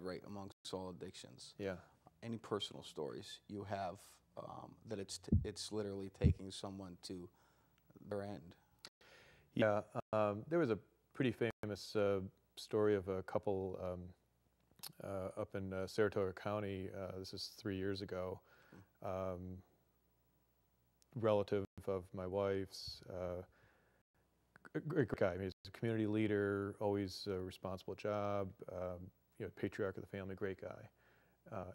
rate amongst all addictions. Yeah. Any personal stories you have that it's literally taking someone to their end? Yeah, there was a pretty famous story of a couple up in Saratoga County. This is 3 years ago. Relative of my wife's, a great guy. I mean, he's a community leader, always a responsible job, patriarch of the family, great guy.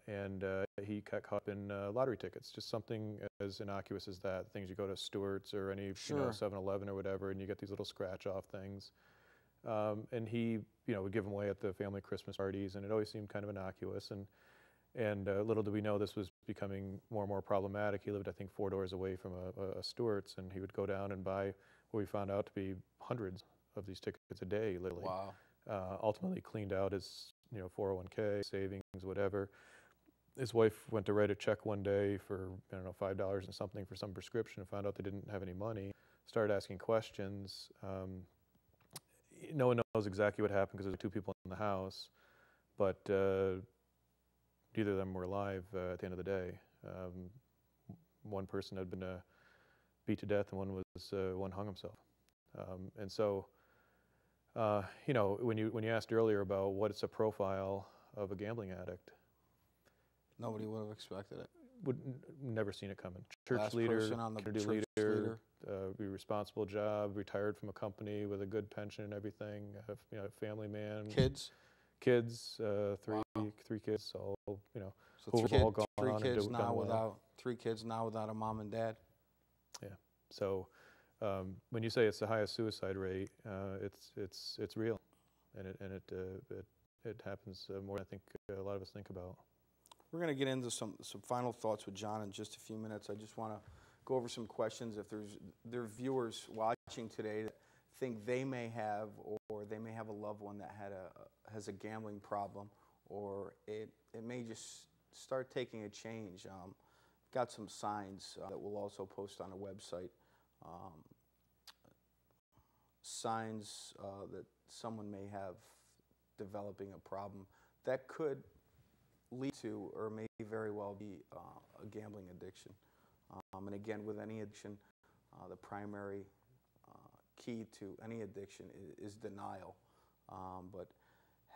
And he got caught in lottery tickets, just something as innocuous as that. Things you go to Stewart's or any 7-Eleven or whatever, and you get these little scratch-off things. And he, would give them away at the family Christmas parties, and it always seemed kind of innocuous. And little did we know this was becoming more and more problematic. He lived, I think, 4 doors away from a Stewart's, and he would go down and buy what we found out to be hundreds of these tickets a day, literally. Wow. Ultimately cleaned out his, 401k, savings, whatever. His wife went to write a check one day for, I don't know, $5 and something for some prescription, and found out they didn't have any money. Started asking questions. No one knows exactly what happened because there were 2 people in the house, but neither of them were alive at the end of the day. One person had been beat to death, and one hung himself. And so, when you asked earlier about what's a profile of a gambling addict, nobody would have expected it. Never seen it coming. Church Last leader, person on the community church leader, be responsible job, retired from a company with a good pension and everything. Family man. Kids, 3 kids, all so who've all gone on and done well. 3 kids now without a mom and dad. Yeah. So when you say it's the highest suicide rate, it's real, and it happens more than I think a lot of us think about. We're going to get into some final thoughts with John in just a few minutes. I just want to go over some questions. If there are viewers watching today that think they may have, or they may have a loved one that has a gambling problem, or it may just start taking a change. Got some signs that we'll also post on a website. Signs that someone may have developing a problem that could lead to, or may very well be, a gambling addiction. And again, with any addiction, the primary key to any addiction is denial. But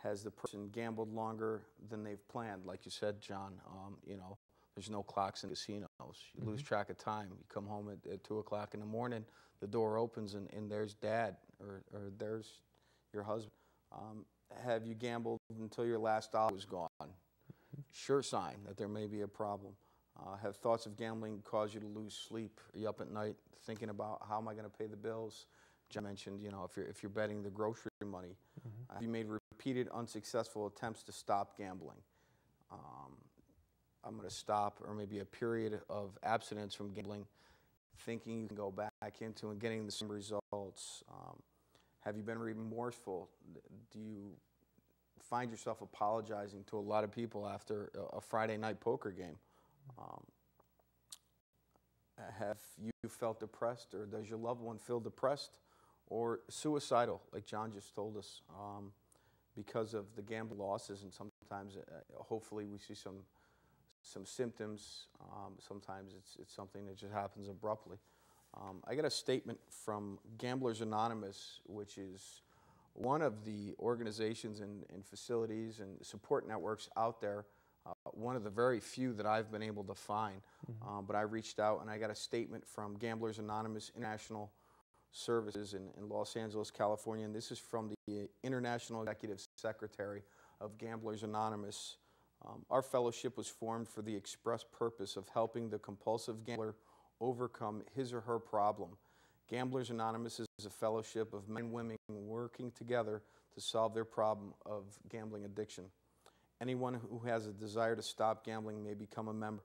has the person gambled longer than they've planned? Like you said, John, there's no clocks in casinos. You lose track of time. You come home at 2 o'clock in the morning, the door opens, and there's dad, or there's your husband. Have you gambled until your last dollar was gone? Sure sign that there may be a problem. Have thoughts of gambling caused you to lose sleep? Are you up at night thinking about how am I going to pay the bills? John mentioned, if you're betting the grocery money. Have you made repeated unsuccessful attempts to stop gambling? I'm going to stop, or maybe a period of abstinence from gambling, thinking you can go back into and getting the same results. Have you been remorseful? Do you find yourself apologizing to a lot of people after a Friday night poker game? Have you felt depressed, or does your loved one feel depressed or suicidal, like John just told us, because of the gambling losses? And sometimes, hopefully, we see some symptoms. Sometimes it's something that just happens abruptly. I got a statement from Gamblers Anonymous, which is one of the organizations and facilities and support networks out there, one of the very few that I've been able to find. But I reached out, and I got a statement from Gamblers Anonymous International Services in Los Angeles, California, and this is from the International Executive Secretary of Gamblers Anonymous. Our fellowship was formed for the express purpose of helping the compulsive gambler overcome his or her problem. Gamblers Anonymous is a fellowship of men and women working together to solve their problem of gambling addiction. Anyone who has a desire to stop gambling may become a member.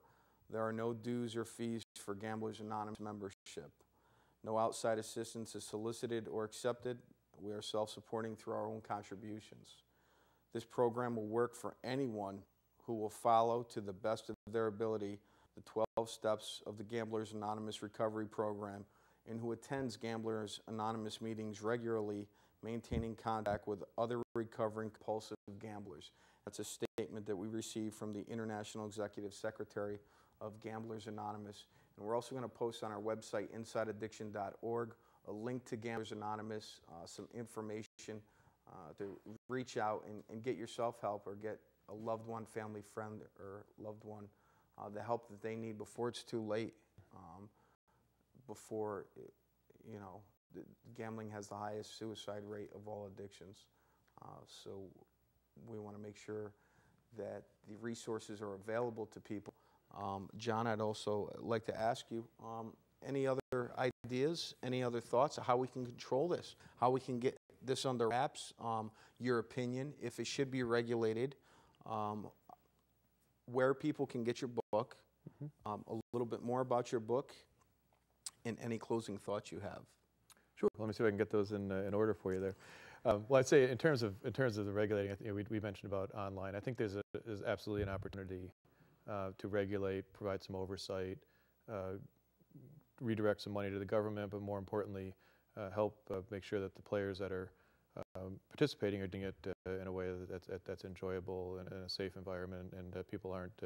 There are no dues or fees for Gamblers Anonymous membership. No outside assistance is solicited or accepted. We are self-supporting through our own contributions. This program will work for anyone who will follow to the best of their ability the 12 steps of the Gamblers Anonymous Recovery Program, and who attends Gamblers Anonymous meetings regularly, maintaining contact with other recovering compulsive gamblers. That's a statement that we received from the International Executive Secretary of Gamblers Anonymous. And we're also going to post on our website, InsideAddiction.org, a link to Gamblers Anonymous, some information to reach out and get your self-help or get a loved one, family friend, or loved one the help that they need before it's too late, before, you know, gambling has the highest suicide rate of all addictions. So we want to make sure that the resources are available to people. John, I'd also like to ask you, any other ideas, any other thoughts of how we can control this, how we can get this under wraps, your opinion, if it should be regulated, where people can get your book, a little bit more about your book, and any closing thoughts you have. Sure. Let me see if I can get those in order for you there. Well, I'd say in terms of the regulating, we mentioned about online. I think there's absolutely an opportunity to regulate, provide some oversight, redirect some money to the government, but more importantly, help make sure that the players that are participating are doing it in a way that's enjoyable and in a safe environment, and that people aren't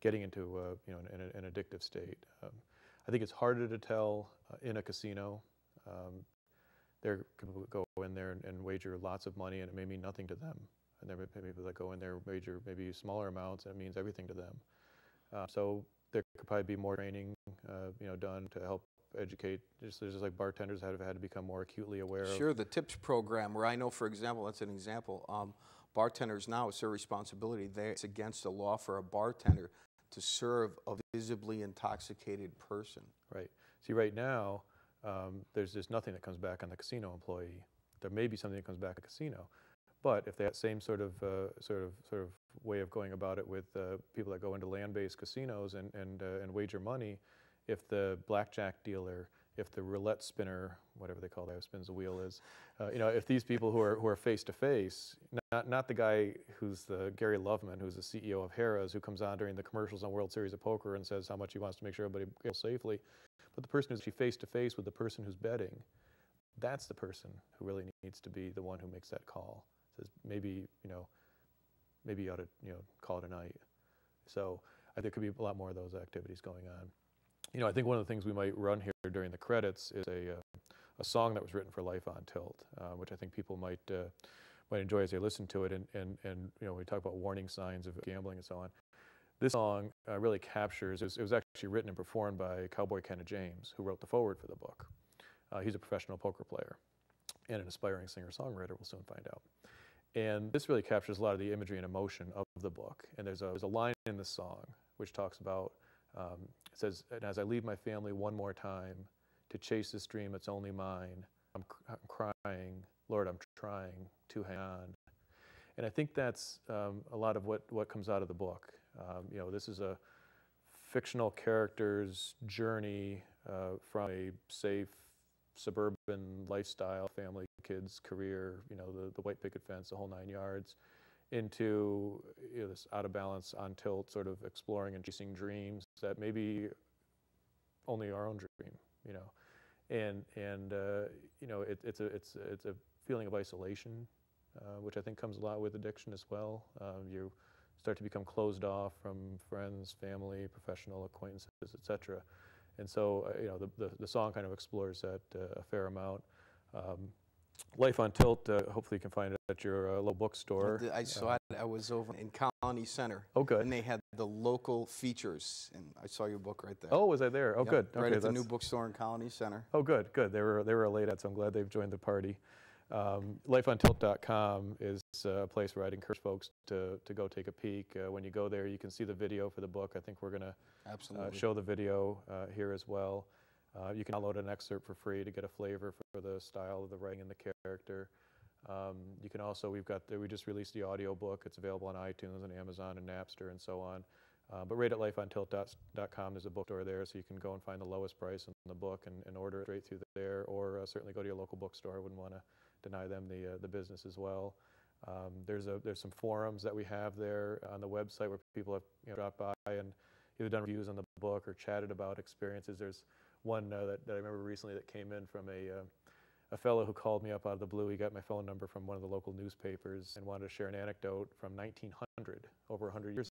getting into you know, an addictive state. I think it's harder to tell in a casino. There people go in there and wager lots of money, and it may mean nothing to them. And there may be people that go in there wager maybe smaller amounts, and it means everything to them. So there could probably be more training, you know, done to help educate. Just like bartenders have had to become more acutely aware of. Sure, the tips program, where I know, for example, that's an example. Bartenders now, it's their responsibility. It's against the law for a bartender to serve a visibly intoxicated person. Right. See, right now, there's just nothing that comes back on the casino employee. There may be something that comes back at the casino, but if that same sort of way of going about it with people that go into land-based casinos and wager money, if the blackjack dealer, if the roulette spinner, whatever they call that, who spins the wheel is, you know, if these people who are face to face, not the guy who's the Gary Loveman, who's the CEO of Harrah's, who comes on during the commercials on World Series of Poker and says how much he wants to make sure everybody goes safely, but the person who's actually face to face with the person who's betting, that's the person who really needs to be the one who makes that call. Says maybe, you know, maybe you ought to, you know, call it a night. So I think there could be a lot more of those activities going on. You know, I think one of the things we might run here during the credits is a song that was written for Life on Tilt, which I think people might enjoy as they listen to it. And you know, we talk about warning signs of gambling and so on. This song really captures. It was actually written and performed by Cowboy Kenna James, who wrote the foreword for the book. He's a professional poker player and an aspiring singer-songwriter. We'll soon find out. And this really captures a lot of the imagery and emotion of the book. And there's a line in the song which talks about. It says, "And as I leave my family one more time to chase this dream that's only mine, I'm crying, Lord, I'm trying to hang on." And I think that's a lot of what comes out of the book. You know, this is a fictional character's journey from a safe suburban lifestyle, family, kids, career, you know, the white picket fence, the whole 9 yards, into, you know, this out of balance, on tilt, sort of exploring and chasing dreams that maybe only our own dream, you know, and you know, it's a feeling of isolation, which I think comes a lot with addiction as well. You start to become closed off from friends, family, professional acquaintances, etc. And so, you know, the song kind of explores that a fair amount. Life on Tilt, hopefully you can find it at your local bookstore. I saw it. I was over in Colony Center. Oh, good. And they had the local features, and I saw your book right there. Oh, was I there? Oh, Yep, good. Right okay, at the new bookstore in Colony Center. Oh, good, good. They were late at, so I'm glad they've joined the party. Lifeontilt.com is a place where I'd encourage folks to go take a peek. When you go there, you can see the video for the book. I think we're going to show the video here as well. You can download an excerpt for free to get a flavor for the style of the writing and the character. You can also, we just released the audio book. It's available on iTunes and Amazon and Napster and so on. But right at lifeontilt.com, there's a bookstore there, so you can go and find the lowest price in the book and order it straight through there, or certainly go to your local bookstore. I wouldn't want to deny them the business as well. There's some forums that we have there on the website where people have, you know, dropped by and either done reviews on the book or chatted about experiences. There's one that I remember recently that came in from a fellow who called me up out of the blue. He got my phone number from one of the local newspapers and wanted to share an anecdote from 1900, over 100 years